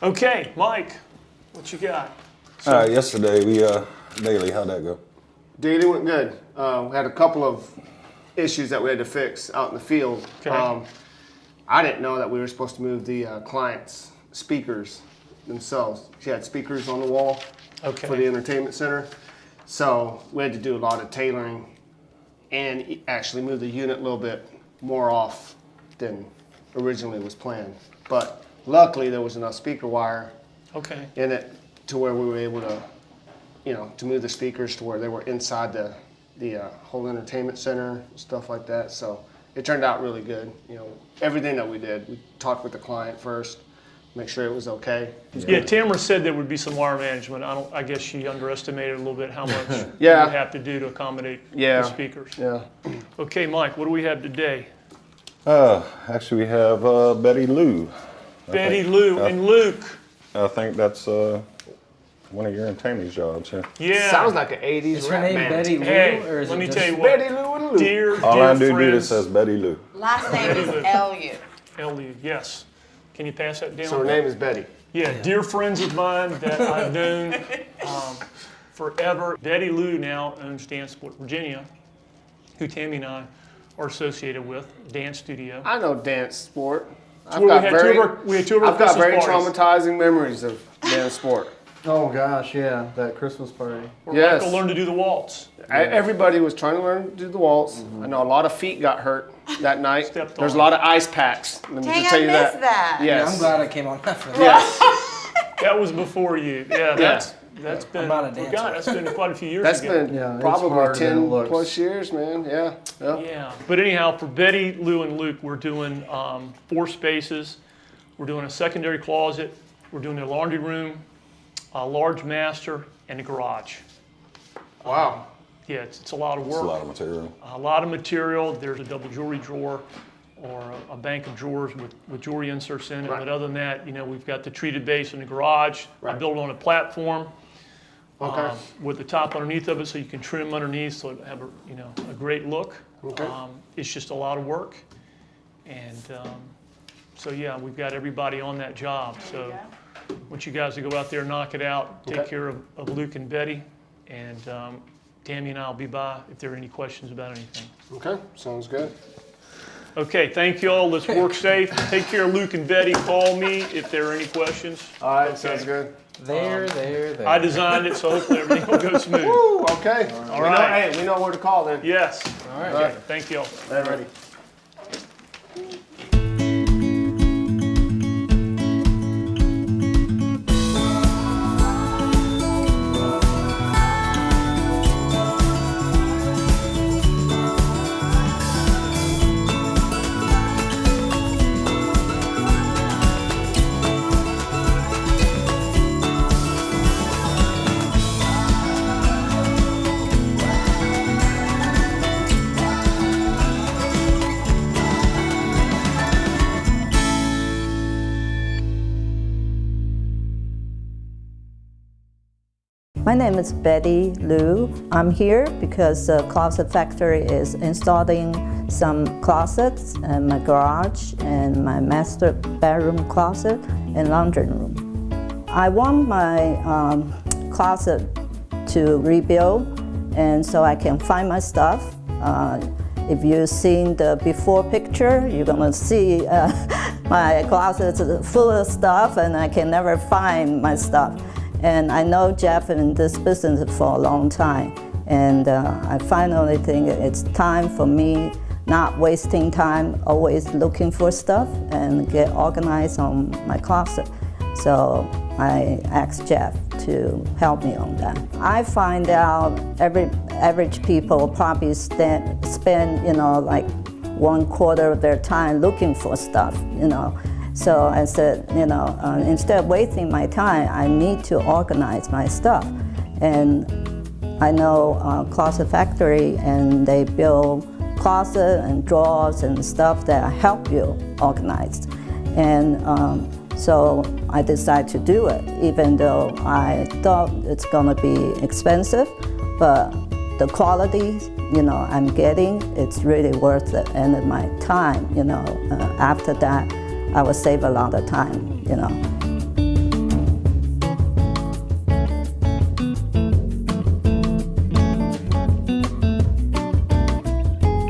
Okay, Mike, what you got? Yesterday daily, how'd that go? Daily went good. We had a couple of issues that we had to fix out in the field. Okay. I didn't know that we were supposed to move the client's speakers themselves. She had speakers on the wall for the entertainment center. So we had to do a lot of tailoring and actually move the unit a little bit more off than originally was planned. But luckily there was enough speaker wire in it to where we were able to, to move the speakers to where they were inside the whole entertainment center, stuff like that. So it turned out really good. Everything that we did, we talked with the client first, make sure it was okay. Yeah, Tamara said there would be some wire management. I guess she underestimated a little bit how much you would have to do to accommodate the speakers. Yeah. Okay, Mike, what do we have today? Actually, we have Betty Lou. Betty Lou and Luke. I think that's one of your and Tammy's jobs here. Yeah. Sounds like an 80s Is her rap name band. Betty Lou? Hey, or is let it me just tell you what. Betty Lou and Lou. Dear All I do friends. that says Betty Lou. Last name is L.U. L.U., yes. Can you pass that down? So her name is Betty. Yeah, dear friends of mine that I've known forever. Betty Lou now owns Dance Sport Virginia, who Tammy and I are associated with, Dance Studio. I know dance sport. We had two of our I've got very Christmas parties. traumatizing memories of dance sport. Oh gosh, yeah, that Christmas party. Where Yes. Michael learned to do the waltz. Everybody was trying to learn to do the waltz. I know a lot of feet got hurt that night. Stepped There's a on. lot of ice packs. Let me Dang, just tell I you missed that. Yes. I'm glad I came on that for that. Yes. That was before you. Yeah, that's been, I'm not a dancer. God, that's been quite a few years That's ago. been Yeah, it's probably harder than it 10 looks. plus years, man. Yeah. Yeah, but anyhow, for Betty, Lou, and Luke, we're doing 4 spaces. We're doing a secondary closet. We're doing a laundry room, a large master, and a garage. Wow. Yeah, it's a lot of It's work. a lot of material. A lot of material. There's a double jewelry drawer or a bank of drawers with jewelry inserts in it. Right. But other than that, we've got the treated base in the garage. I Right. built it on a platform Okay. with the top underneath of it so you can trim underneath so it have a great look. Okay. It's just a lot of work. And so yeah, we've got everybody on that job. So I want you guys to go out there, knock it out, take Okay. care of Luke and Betty. And Tammy and I will be by if there are any questions about anything. Okay. Sounds good. Okay, thank you all. Let's work safe. Take care of Luke and Betty. Call me if there are any questions. All right. Okay. Sounds good. There. I designed it, so hopefully everything will go smooth. Woo, okay. All right. We know where to call then. Yes. All right. Okay, thank you all. Ready. My name is Betty Lou. I'm here because the Closet Factory is installing some closets in my garage and my master bedroom closet and laundry room. I want my closet to rebuild, and so I can find my stuff. If you've seen the before picture, you're gonna see my closet is full of stuff and I can never find my stuff. And I know Jeff in this business for a long time, and I finally think it's time for me not wasting time always looking for stuff and get organized on my closet. So I asked Jeff to help me on that. I find out every average people probably spend like 1/4 of their time looking for stuff, So I said, instead of wasting my time, I need to organize my stuff. And I know Closet Factory, and they build closet and drawers and stuff that help you organize. And so I decided to do it, even though I thought it's gonna be expensive, but the quality, I'm getting, it's really worth it. And my time, after that, I will save a lot of time,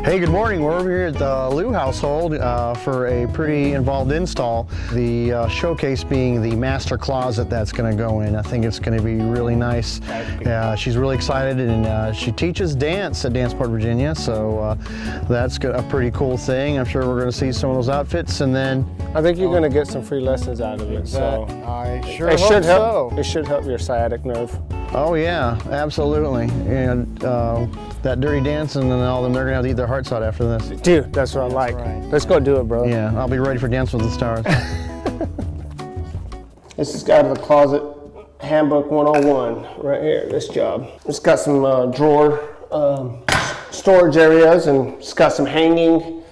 Hey, good morning. We're over here at the Liu household for a pretty involved install. The showcase being the master closet that's going to go in. I think it's going to be really nice. She's really excited, and she teaches dance at Danceport, Virginia, so that's a pretty cool thing. I'm sure we're going to see some of those outfits, and then I think you're going to get some free lessons out of it. So I sure it hope should so. help. It should help your sciatic nerve. Oh yeah, absolutely. And that dirty dancing and all them, they're gonna have to eat their hearts out after this. Dude, that's what I like. right. Let's go do it, bro. Yeah, I'll be ready for Dance with the Stars. This is out of the closet handbook 101 right here, this job. It's got some drawer storage areas, and it's got some hanging,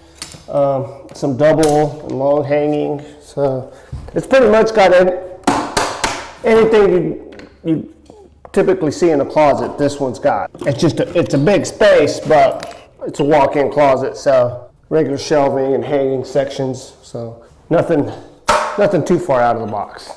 some double and long hanging. So it's pretty much got anything you typically see in a closet, this one's got. It's a big space, but it's a walk-in closet, so regular shelving and hanging sections, so nothing too far out of the box.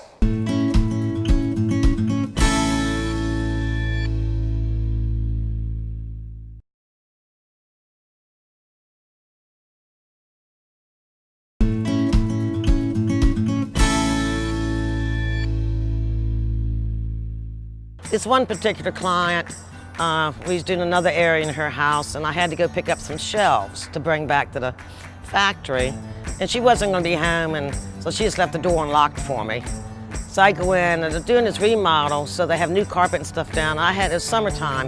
This one particular client, we was doing another area in her house, and I had to go pick up some shelves to bring back to the factory. And she wasn't going to be home, and so she just left the door unlocked for me. So I go in, and they're doing this remodel, so they have new carpet and stuff down. It was summertime,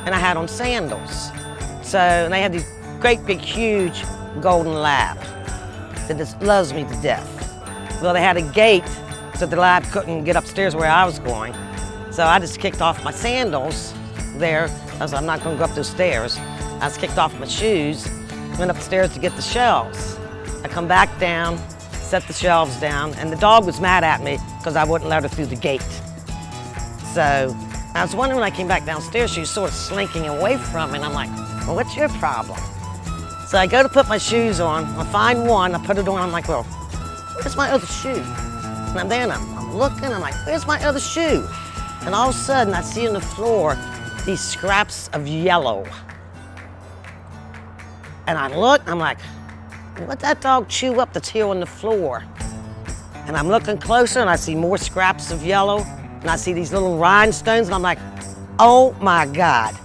and I had on sandals. So and they had these great big huge golden lab that just loves me to death. Well, they had a gate so the lab couldn't get upstairs where I was going. So I just kicked off my sandals there. I was, I'm not going to go up those stairs. I just kicked off my shoes, went upstairs to get the shelves. I come back down, set the shelves down, and the dog was mad at me because I wouldn't let her through the gate. So I was wondering when I came back downstairs, she was sort of slinking away from me, and I'm like, well, what's your problem? So I go to put my shoes on, I find one, I put it on, I'm like, well, where's my other shoe? And then I'm looking, I'm like, where's my other shoe? And all of a sudden, I see on the floor these scraps of yellow. And I look, I'm like, what'd that dog chew up that's here on the floor? And I'm looking closer, and I see more scraps of yellow, and I see these little rhinestones, and I'm like, oh my God,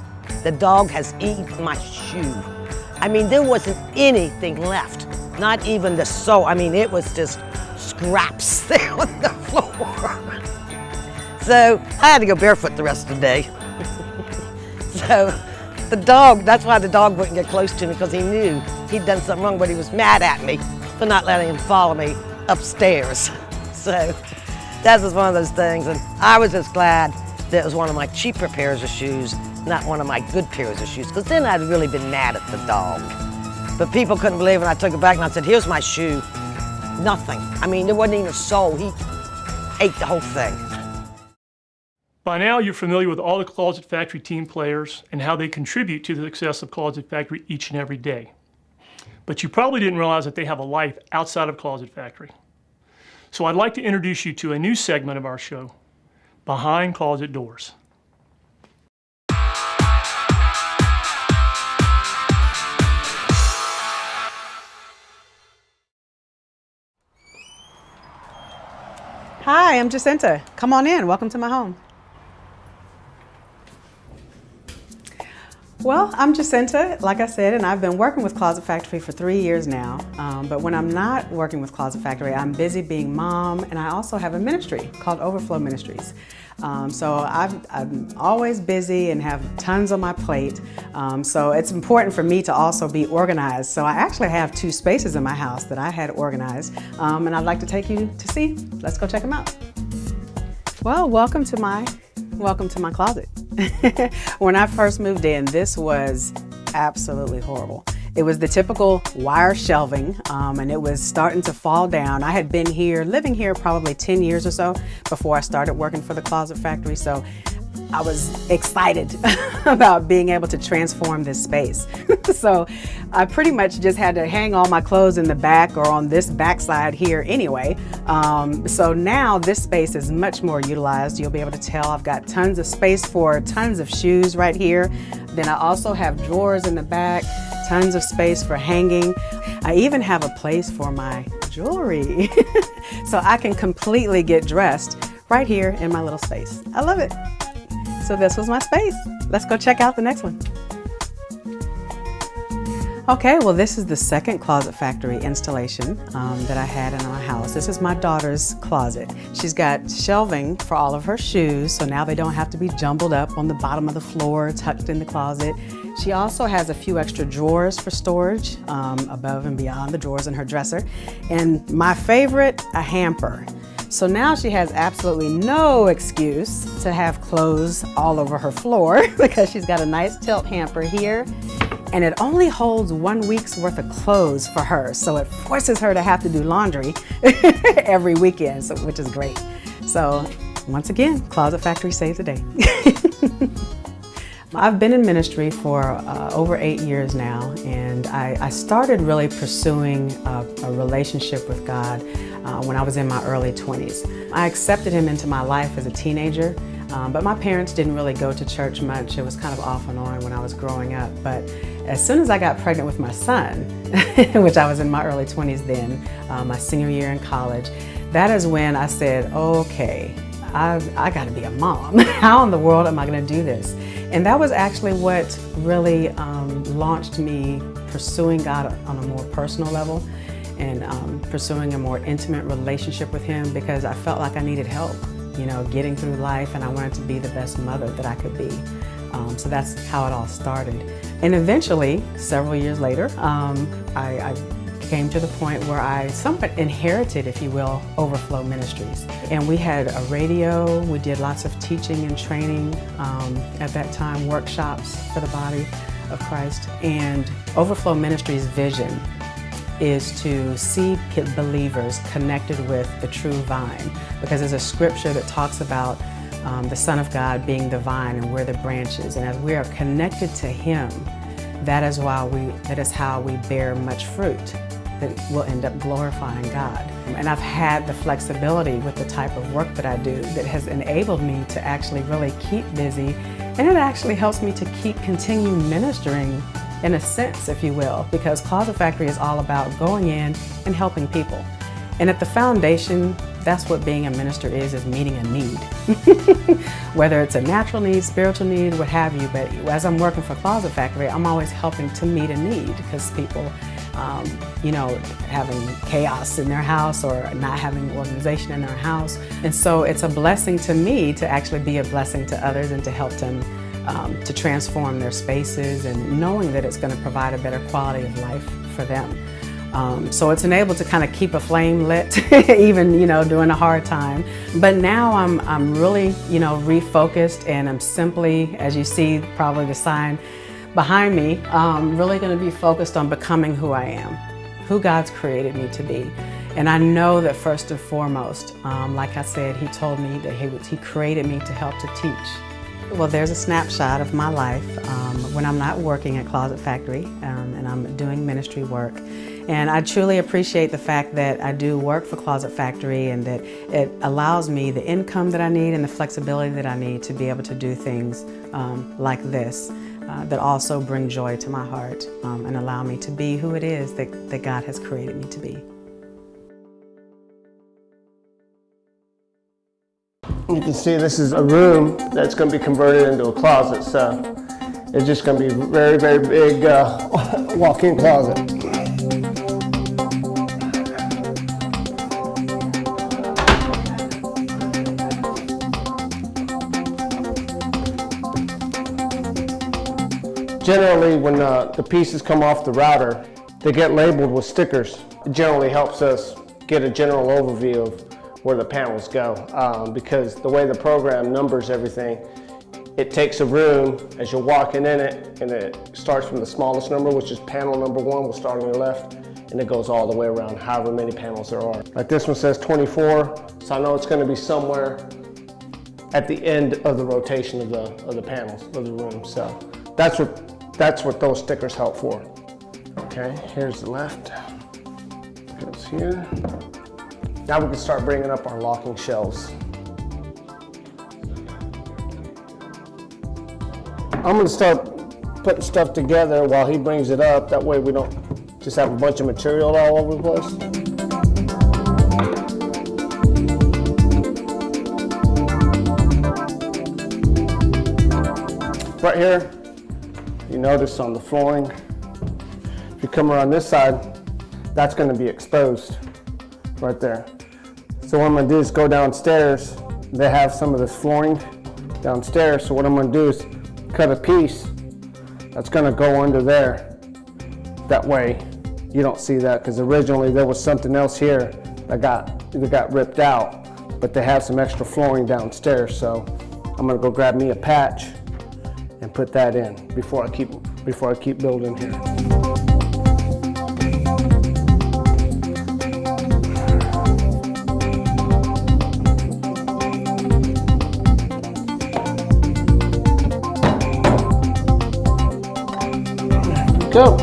the dog has eaten my shoe. I mean, there wasn't anything left, not even the sole. I mean, it was just scraps there on the floor. So I had to go barefoot the rest of the day. So the dog, that's why the dog wouldn't get close to me, because he knew he'd done something wrong, but he was mad at me for not letting him follow me upstairs. So that was one of those things, and I was just glad that it was one of my cheaper pairs of shoes, not one of my good pairs of shoes, because then I'd really been mad at the dog. But people couldn't believe it, and I took it back and I said, here's my shoe. Nothing. I mean, there wasn't even a sole. He ate the whole thing. By now, you're familiar with all the Closet Factory team players and how they contribute to the success of Closet Factory each and every day. But you probably didn't realize that they have a life outside of Closet Factory. So I'd like to introduce you to a new segment of our show, Behind Closet Doors. Hi, I'm Jacinta. Come on in. Welcome to my home. Well, I'm Jacinta, like I said, and I've been working with Closet Factory for 3 years now. But when I'm not working with Closet Factory, I'm busy being mom, and I also have a ministry called Overflow Ministries. So I'm always busy and have tons on my plate. So it's important for me to also be organized. So I actually have 2 spaces in my house that I had organized, and I'd like to take you to see. Let's go check them out. Well, welcome to my closet. When I first moved in, this was absolutely horrible. It was the typical wire shelving, and it was starting to fall down. I had been living here probably 10 years or so before I started working for the Closet Factory, so I was excited about being able to transform this space. So I pretty much just had to hang all my clothes in the back or on this backside here anyway. So now this space is much more utilized. You'll be able to tell I've got tons of space for tons of shoes right here. Then I also have drawers in the back, tons of space for hanging. I even have a place for my jewelry. So I can completely get dressed right here in my little space. I love it. So this was my space. Let's go check out the next one. Okay, well this is the second Closet Factory installation that I had in our house. This is my daughter's closet. She's got shelving for all of her shoes, so now they don't have to be jumbled up on the bottom of the floor, tucked in the closet. She also has a few extra drawers for storage above and beyond the drawers in her dresser. And my favorite, a hamper. So now she has absolutely no excuse to have clothes all over her floor because she's got a nice tilt hamper here, and it only holds 1 week's worth of clothes for her. So it forces her to have to do laundry every weekend, so, which is great. So once again, Closet Factory saves the day. I've been in ministry for over 8 years now, and I started really pursuing a relationship with God when I was in my early 20s. I accepted Him into my life as a teenager, but my parents didn't really go to church much. It was kind of off and on when I was growing up. But as soon as I got pregnant with my son, which I was in my early 20s then, my senior year in college, that is when I said, okay, I got to be a mom. How in the world am I going to do this? And that was actually what really launched me pursuing God on a more personal level and pursuing a more intimate relationship with Him, because I felt like I needed help, you know, getting through life, and I wanted to be the best mother that I could be. So that's how it all started. And eventually, several years later, I came to the point where I somewhat inherited, if you will, Overflow Ministries. And we had a radio, we did lots of teaching and training, at that time, workshops for the body of Christ. And Overflow Ministries' vision is to see believers connected with the true vine, because there's a scripture that talks about the Son of God being the vine and we're the branches. And as we are connected to Him, that is how we bear much fruit that will end up glorifying God. And I've had the flexibility with the type of work that I do that has enabled me to actually really keep busy, and it actually helps me to continue ministering in a sense, if you will, because Closet Factory is all about going in and helping people. And at the foundation, that's what being a minister is meeting a need. Whether it's a natural need, spiritual need, what have you, but as I'm working for Closet Factory, I'm always helping to meet a need, because people, you know, having chaos in their house or not having organization in their house. And so it's a blessing to me to actually be a blessing to others and to help them to transform their spaces, and knowing that it's going to provide a better quality of life for them. So it's enabled to kind of keep a flame lit, even, you know, during a hard time. But now I'm really, you know, refocused, and I'm simply, as you see probably the sign behind me, really going to be focused on becoming who I am, who God's created me to be. And I know that first and foremost, like I said, He told me that He created me to help to teach. Well, there's a snapshot of my life when I'm not working at Closet Factory and I'm doing ministry work. And I truly appreciate the fact that I do work for Closet Factory, and that it allows me the income that I need and the flexibility that I need to be able to do things like this that also bring joy to my heart and allow me to be who it is that God has created me to be. You can see this is a room that's going to be converted into a closet, so it's just going to be a very, very big walk-in closet. Generally, when the pieces come off the router, they get labeled with stickers. It generally helps us get a general overview of where the panels go, because the way the program numbers everything, it takes a room as you're walking in it, and it starts from the smallest number, which is panel number 1, will start on your left, and it goes all the way around, however many panels there are. Like this one says 24, so I know it's going to be somewhere at the end of the rotation of the panels of the room. So that's what those stickers help for. Okay, here's the left. Goes here. Now we can start bringing up our locking shelves. I'm gonna start putting stuff together while he brings it up. That way we don't just have a bunch of material all over the place. Right here, you notice on the flooring, if you come around this side, that's gonna be exposed right there. So what I'm gonna do is go downstairs. They have some of this flooring downstairs. So what I'm gonna do is cut a piece that's gonna go under there. That way you don't see that, because originally there was something else here that got ripped out, but they have some extra flooring downstairs. So I'm gonna go grab me a patch and put that in before I keep building here. Go.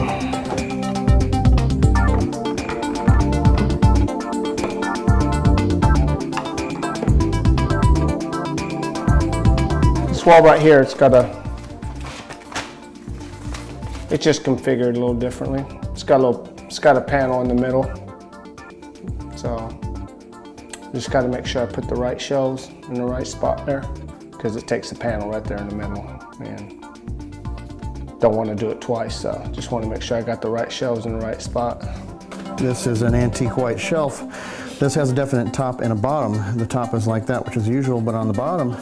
This wall right here, it's just configured a little differently. It's got a panel in the middle. So just got to make sure I put the right shelves in the right spot there, because it takes the panel right there in the middle. And don't want to do it twice, so just want to make sure I got the right shelves in the right spot. This is an antique white shelf. This has a definite top and a bottom. The top is like that, which is usual, but on the bottom,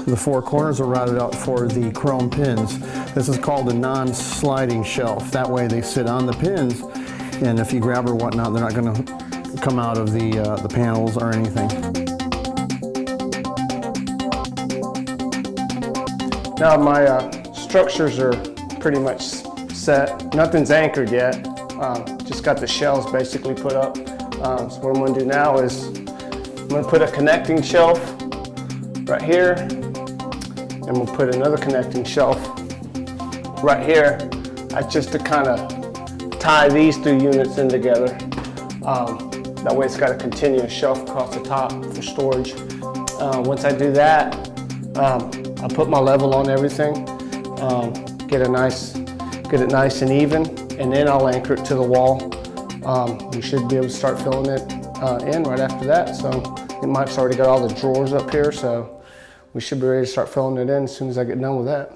the four corners are routed out for the chrome pins. This is called a non-sliding shelf. That way they sit on the pins, and if you grab or whatnot, they're not going to come out of the panels or anything. Now my structures are pretty much set. Nothing's anchored yet. Just got the shelves basically put up. So what I'm going to do now is I'm going to put a connecting shelf right here, and we'll put another connecting shelf right here. That's just to kind of tie these two units in together. That way it's got a continuous shelf across the top for storage. Once I do that, I'll put my level on everything, get it nice and even, and then I'll anchor it to the wall. We should be able to start filling it in right after that. So Mike's already got all the drawers up here, so we should be ready to start filling it in as soon as I get done with that.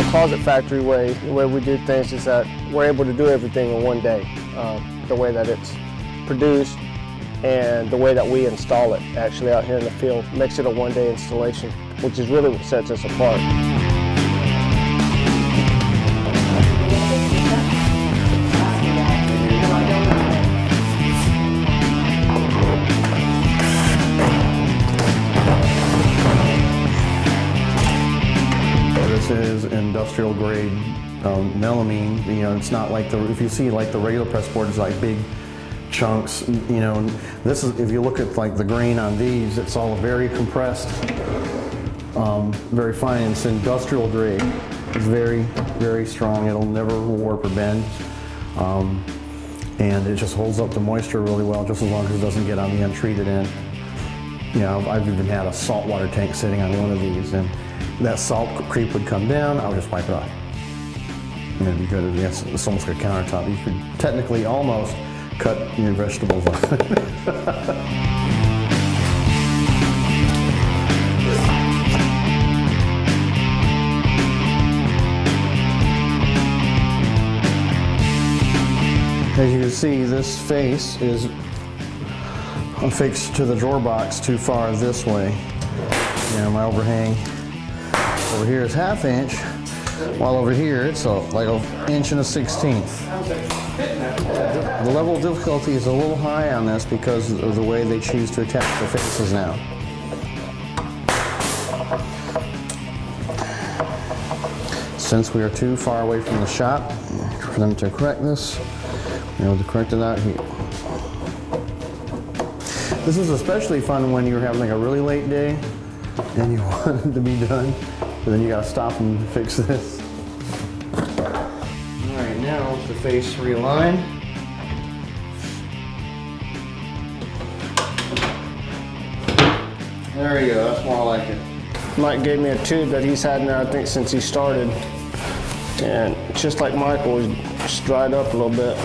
Closet Factory way, the way we do things is that we're able to do everything in one day. The way that it's produced and the way that we install it actually out here in the field makes it a one-day installation, which is really what sets us apart. This is industrial grade melamine. You know, it's not like if you see like the regular press board is like big chunks. You know, this is, if you look at like the grain on these, it's all very compressed, very fine. It's industrial grade. It's very, very strong. It'll never warp or bend, and it just holds up the moisture really well, just as long as it doesn't get on the untreated end. You know, I've even had a saltwater tank sitting on one of these, and that salt creep would come down, I would just wipe it off. And it'd be good. It's almost like a countertop. You could technically almost cut your vegetables off. As you can see, this face is affixed to the drawer box too far this way. My overhang over here is 1/2 inch, while over here it's like 1 1/16 inch. The level of difficulty is a little high on this because of the way they choose to attach the faces now. Since we are too far away from the shop for them to correct this, we're able to correct it out here. This is especially fun when you're having like a really late day and you want it to be done, but then you gotta stop and fix this. All right, now the face realigned. There you go, that's more like it. Mike gave me a tube that he's had now, I think, since he started. And just like Michael, it's just dried up a little bit.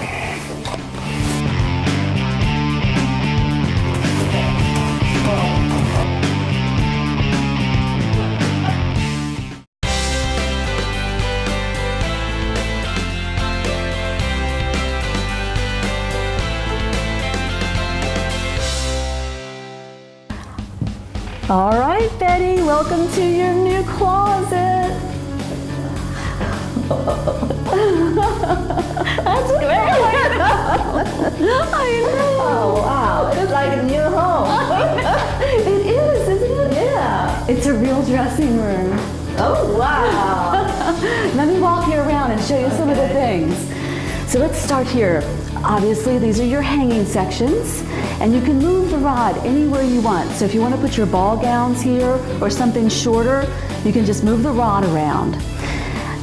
All right, Betty, welcome to your new closet. That's great. I know. Oh, wow. It's like a new home. It is, isn't it? Yeah. It's a real dressing room. Oh, wow. Let me walk you around and show you some of the things. So let's start here. Obviously, these are your hanging sections, and you can move the rod anywhere you want. So if you want to put your ball gowns here or something shorter, you can just move the rod around.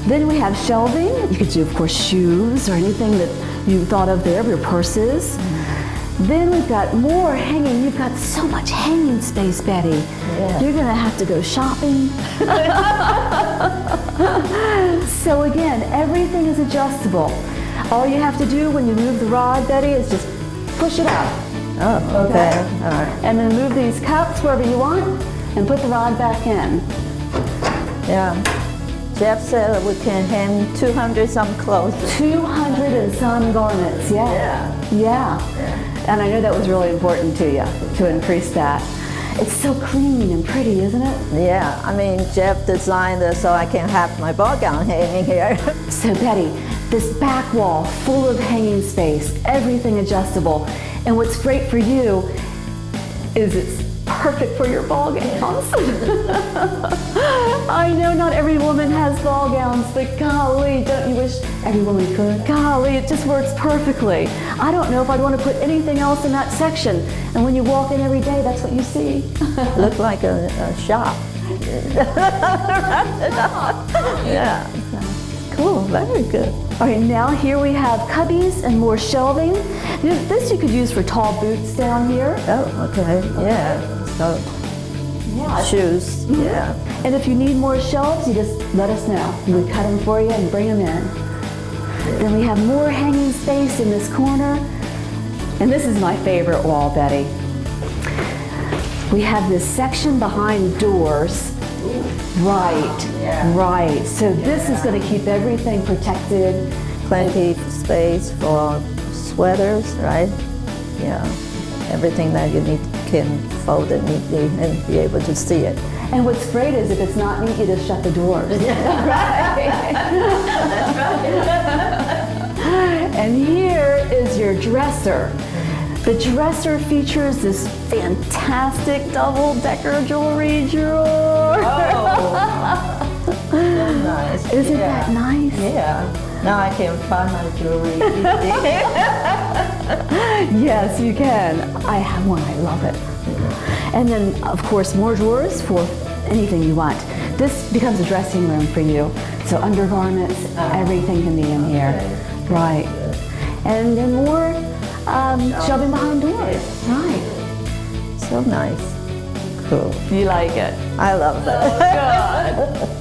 Then we have shelving. You could do, of course, shoes or anything that you thought of there, your purses. Then we've got more hanging. You've got so much hanging space, Betty. Yeah. You're gonna have to go shopping. So again, everything is adjustable. All you have to do when you move the rod, Betty, is just push it out. Oh, okay. All right. And then move these cups wherever you want and put the rod back in. Yeah. Jeff said we can hang 200 some clothes. 200 and some garments, yeah. Yeah. And I know that was really important to you, to increase that. It's so clean and pretty, isn't it? Yeah, I mean, Jeff designed this so I can have my ball gown hanging here. So Betty, this back wall full of hanging space, everything adjustable. And what's great for you is it's perfect for your ball gowns. I know not every woman has ball gowns, but golly, don't you wish every woman could? Golly, it just works perfectly. I don't know if I'd want to put anything else in that section. And when you walk in every day, that's what you see. Look like a shop. Yeah. Cool, very good. All right, now here we have cubbies and more shelving. This you could use for tall boots down here. Oh, okay, yeah. So, shoes, yeah. And if you need more shelves, you just let us know. We cut them for you and bring them in. Then we have more hanging space in this corner. And this is my favorite wall, Betty. We have this section behind doors. Right, right. So this is going to keep everything protected. Plenty of space for sweaters, right? Yeah. Everything that you need can fold it neatly and be able to see it. And what's great is if it's not neat, you just shut the doors. And here is your dresser. The dresser features this fantastic double-decker jewelry drawer. Oh, that's nice. Isn't that nice? Yeah. Now I can find my jewelry. Yes, you can. I have one. I love it. And then, of course, more drawers for anything you want. This becomes a dressing room for you. So undergarments, everything can be in here. Right. And then more shelving behind doors. Right. So nice. Cool. You like it? I love it.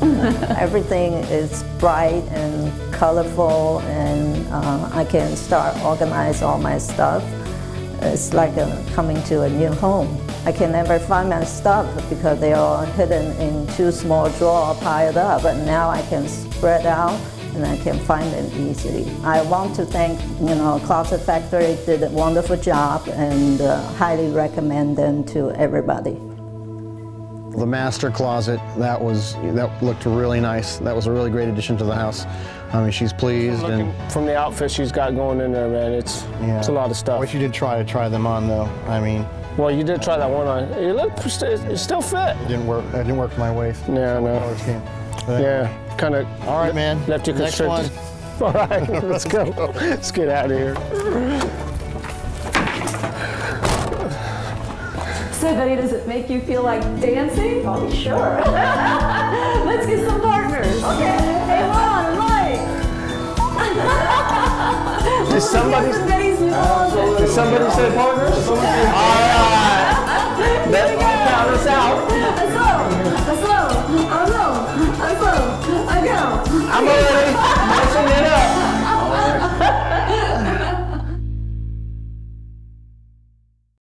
Good. Everything is bright and colorful, and I can start organize all my stuff. It's like coming to a new home. I can never find my stuff because they are hidden in two small drawers piled up, but now I can spread out and I can find them easily. I want to thank, Closet Factory did a wonderful job and highly recommend them to everybody. The master closet, that looked really nice. That was a really great addition to the house. I mean, she's pleased. And From the outfit she's got going in there, man, it's a lot of I stuff. wish you did try them on though. I mean, Well, you did try that one on. It still fit. it didn't work. It didn't work for my waist. Yeah, no. Color scheme. But Yeah, kind of. All right, man. Left you Next constricted. All right, let's go. Let's get out of here. So, Betty, does it make you feel like dancing? Oh, sure. Let's get some partners. Okay. Hey, Ron and Mike. Did somebody Betty's new closet. say partners? All right.